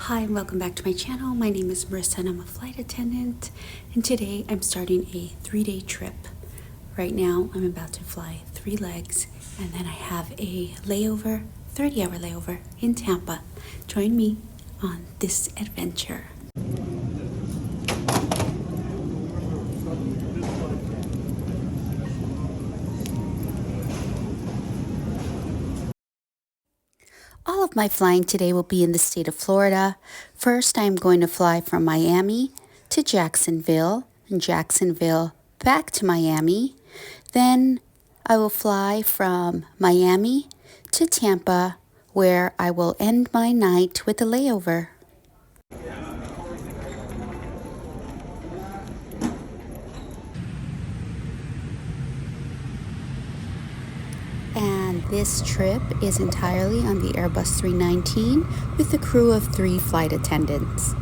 Hi and welcome back to my channel. My name is Marissa and I'm a flight attendant, and today I'm starting a 3-day trip. Right now I'm about to fly 3 legs and then I have a layover, 30-hour layover in Tampa. Join me on this adventure. All of my flying today will be in the state of Florida. First, I'm going to fly from Miami to Jacksonville, and Jacksonville back to Miami. Then I will fly from Miami to Tampa, where I will end my night with a layover. And this trip is entirely on the Airbus 319 with a crew of 3 flight attendants.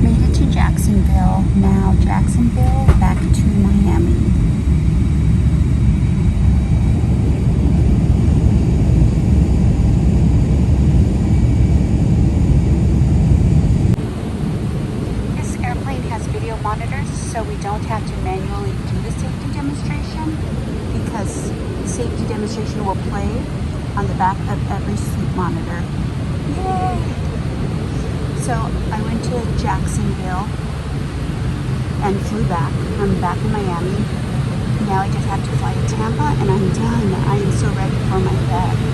Made it to Jacksonville. Now Jacksonville back to Miami. Monitors, so we don't have to manually do the safety demonstration, because the safety demonstration will play on the back of every seat monitor. Yay! So I went to Jacksonville and flew back. I'm back in Miami. Now I just have to fly to Tampa and I'm done. I am so ready for my bed.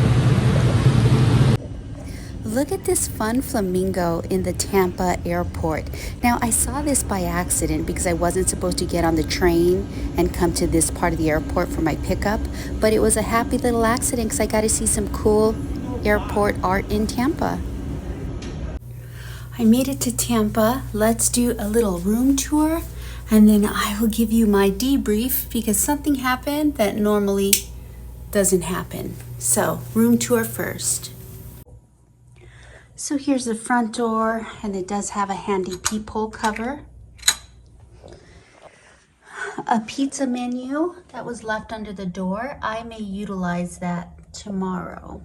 Look at this fun flamingo in the Tampa airport. Now, I saw this by accident because I wasn't supposed to get on the train and come to this part of the airport for my pickup, but it was a happy little accident because I got to see some cool airport art in Tampa. I made it to Tampa. Let's do a little room tour and then I will give you my debrief because something happened that normally doesn't happen. So, room tour first. So here's the front door, and it does have a handy peephole cover. A pizza menu that was left under the door. I may utilize that tomorrow.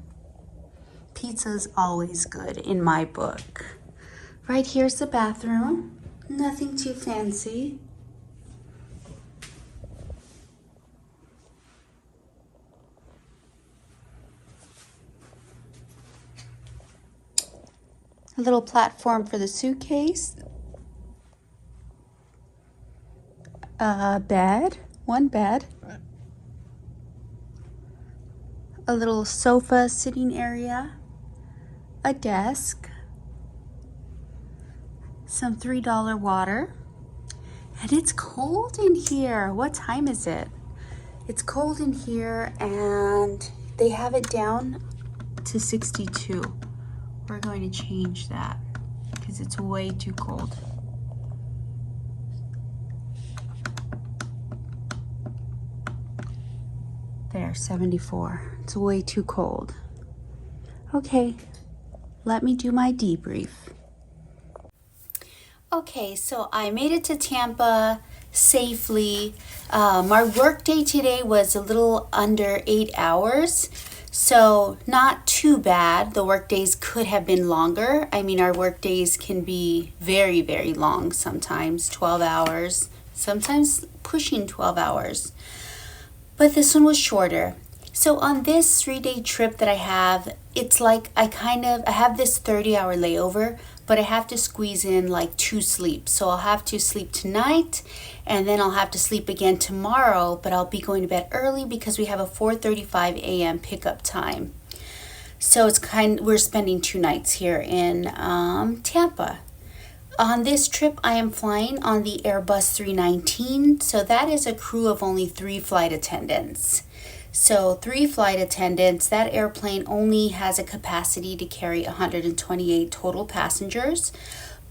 Pizza's always good in my book. Right here's the bathroom. Nothing too fancy. A little platform for the suitcase. A bed, one bed. A little sofa sitting area. A desk. Some $3 water. And it's cold in here. What time is it? It's cold in here and they have it down to 62. We're going to change that because it's way too cold. There, 74. It's way too cold. Okay, let me do my debrief. Okay, so I made it to Tampa safely. My work day today was a little under 8 hours. So not too bad. The work days could have been longer. I mean, our work days can be very, very long sometimes, 12 hours, sometimes pushing 12 hours. But this one was shorter. So on this 3-day trip that I have, it's like I have this 30-hour layover, but I have to squeeze in like 2 sleeps. So I'll have to sleep tonight and then I'll have to sleep again tomorrow, but I'll be going to bed early because we have a 4:35 a.m. pickup time. So we're spending 2 nights here in Tampa. On this trip, I am flying on the Airbus 319. So that is a crew of only 3 flight attendants. So 3 flight attendants, that airplane only has a capacity to carry 128 total passengers.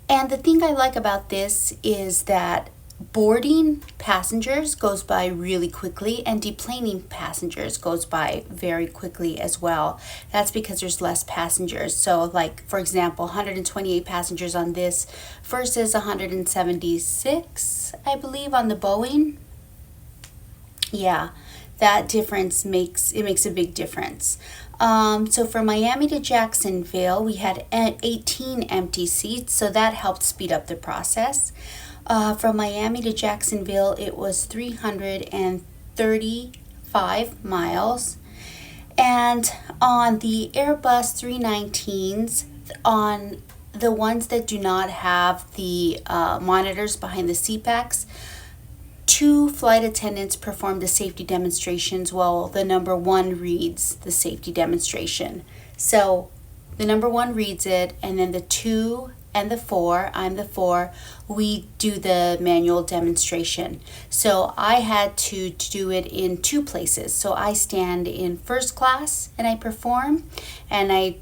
And the thing I like about this is that boarding passengers goes by really quickly, and deplaning passengers goes by very quickly as well. That's because there's less passengers. So like, for example, 128 passengers on this versus 176, I believe, on the Boeing. Yeah, that difference makes a big difference. So from Miami to Jacksonville, we had 18 empty seats, so that helped speed up the process. From Miami to Jacksonville, it was 335 miles. And on the Airbus 319s, on the ones that do not have the monitors behind the seat backs, 2 flight attendants perform the safety demonstrations while the number 1 reads the safety demonstration. So the number 1 reads it, and then the 2 and the 4, I'm the 4, we do the manual demonstration. So I had to do it in 2 places. So I stand in first class and I perform, and I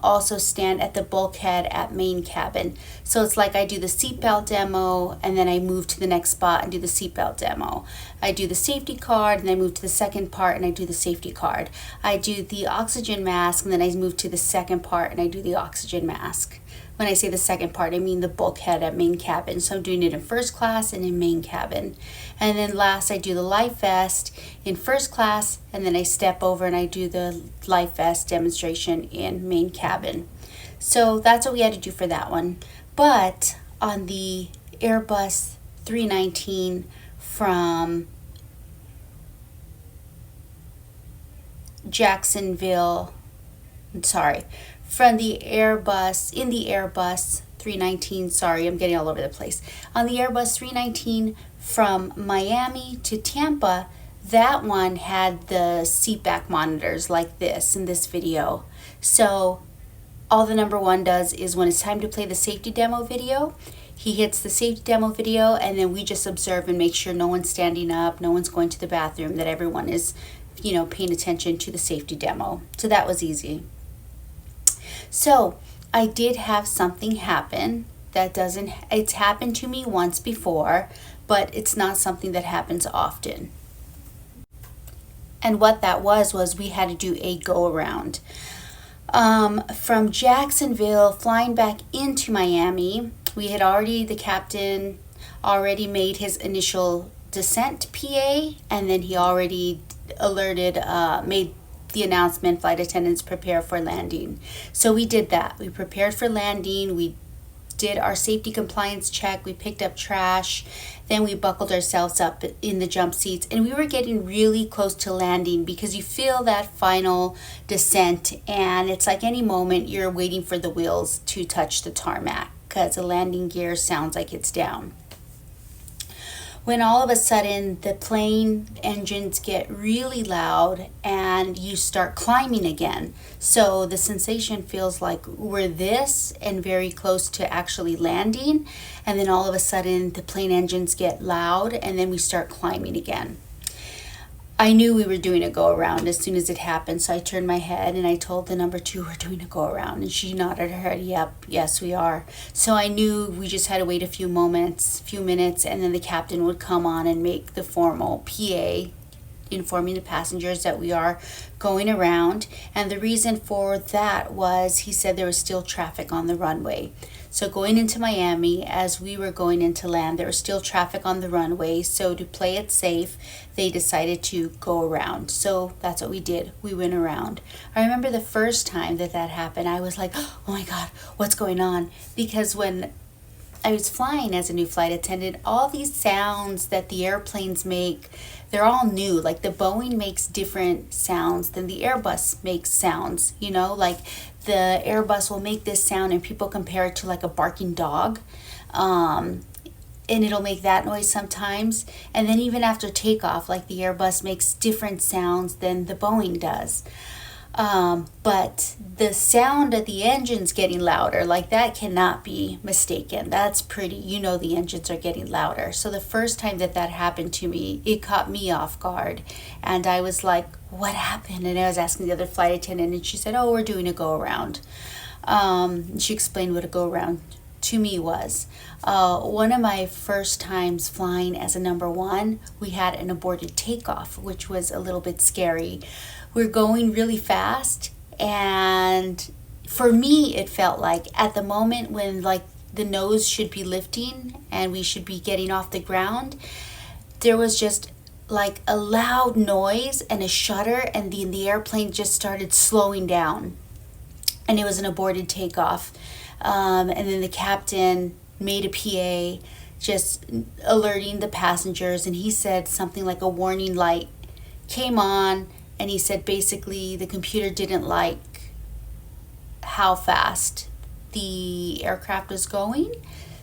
also stand at the bulkhead at main cabin. So it's like I do the seatbelt demo, and then I move to the next spot and do the seatbelt demo. I do the safety card, and then I move to the second part and I do the safety card. I do the oxygen mask, and then I move to the second part and I do the oxygen mask. When I say the second part, I mean the bulkhead at main cabin. So I'm doing it in first class and in main cabin. And then last, I do the life vest in first class, and then I step over and I do the life vest demonstration in main cabin. So that's what we had to do for that one. But on the Airbus 319 from Jacksonville, from the Airbus, in the Airbus 319, sorry, I'm getting all over the place. On the Airbus 319 from Miami to Tampa, that one had the seatback monitors like this in this video. So all the number 1 does is when it's time to play the safety demo video, he hits the safety demo video, and then we just observe and make sure no one's standing up, no one's going to the bathroom, that everyone is, paying attention to the safety demo. So that was easy. So I did have something happen it's happened to me once before, but it's not something that happens often. And what that was we had to do a go around. From Jacksonville, flying back into Miami, the captain already made his initial descent PA, and then he already made the announcement, flight attendants prepare for landing. So we did that. We prepared for landing. We did our safety compliance check. We picked up trash. Then we buckled ourselves up in the jump seats, and we were getting really close to landing because you feel that final descent, and it's like any moment you're waiting for the wheels to touch the tarmac because the landing gear sounds like it's down. When all of a sudden the plane engines get really loud and you start climbing again. So the sensation feels like we're this and very close to actually landing, and then all of a sudden the plane engines get loud and then we start climbing again. I knew we were doing a go around as soon as it happened, so I turned my head and I told the number 2, we're doing a go around, and she nodded her head, yep, yes we are. So I knew we just had to wait a few minutes, and then the captain would come on and make the formal PA informing the passengers that we are going around. And the reason for that was he said there was still traffic on the runway. So going into Miami, as we were going into land, there was still traffic on the runway. So to play it safe, they decided to go around. So that's what we did. We went around. I remember the first time that happened, I was like, oh my God, what's going on? Because when I was flying as a new flight attendant, all these sounds that the airplanes make, they're all new. Like the Boeing makes different sounds than the Airbus makes sounds, like the Airbus will make this sound and people compare it to like a barking dog. And it'll make that noise sometimes. And then even after takeoff, like the Airbus makes different sounds than the Boeing does. But the sound of the engines getting louder, like that cannot be mistaken. That's pretty, the engines are getting louder. So the first time that happened to me, it caught me off guard. And I was like, what happened? And I was asking the other flight attendant, and she said, oh, we're doing a go around. She explained what a go around to me was one of my first times flying as a number one, we had an aborted takeoff, which was a little bit scary. We're going really fast, and for me it felt like at the moment when like the nose should be lifting and we should be getting off the ground, there was just like a loud noise and a shudder, and the airplane just started slowing down, and it was an aborted takeoff. And then the captain made a PA just alerting the passengers, and he said something like a warning light came on, and he said basically the computer didn't like how fast the aircraft was going,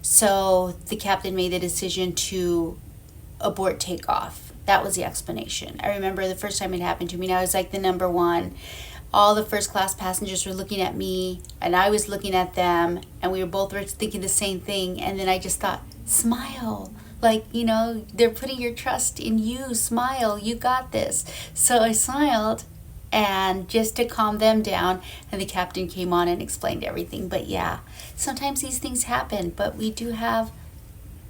so the captain made the decision to abort takeoff. That was the explanation. I remember the first time it happened to me, and I was like the number one. All the first class passengers were looking at me, and I was looking at them, and we were both thinking the same thing. And then I just thought, smile. Like, you know, they're putting your trust in you. Smile. You got this. So I smiled, and just to calm them down, and the captain came on and explained everything. But yeah, sometimes these things happen, but we do have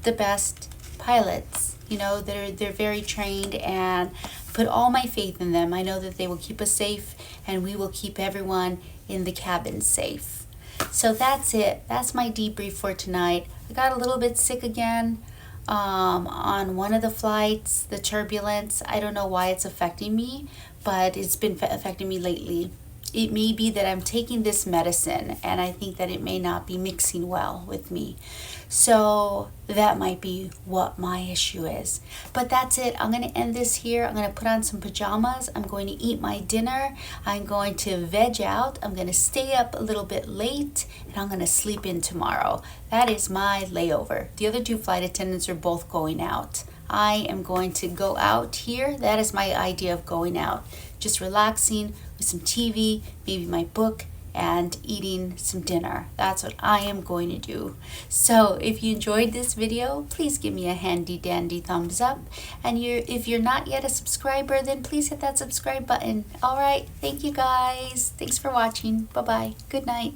the best pilots. You know, they're very trained, and put all my faith in them. I know that they will keep us safe, and we will keep everyone in the cabin safe. So that's it. That's my debrief for tonight. I got a little bit sick again on one of the flights, the turbulence. I don't know why it's affecting me, but it's been affecting me lately. It may be that I'm taking this medicine, and I think that it may not be mixing well with me. So that might be what my issue is. But that's it. I'm going to end this here. I'm going to put on some pajamas. I'm going to eat my dinner. I'm going to veg out. I'm going to stay up a little bit late, and I'm going to sleep in tomorrow. That is my layover. The other two flight attendants are both going out. I am going to go out here. That is my idea of going out. Just relaxing with some TV, maybe my book, and eating some dinner. That's what I am going to do. So if you enjoyed this video, please give me a handy dandy thumbs up. And if you're not yet a subscriber, then please hit that subscribe button. All right, thank you guys. Thanks for watching. Bye-bye. Good night.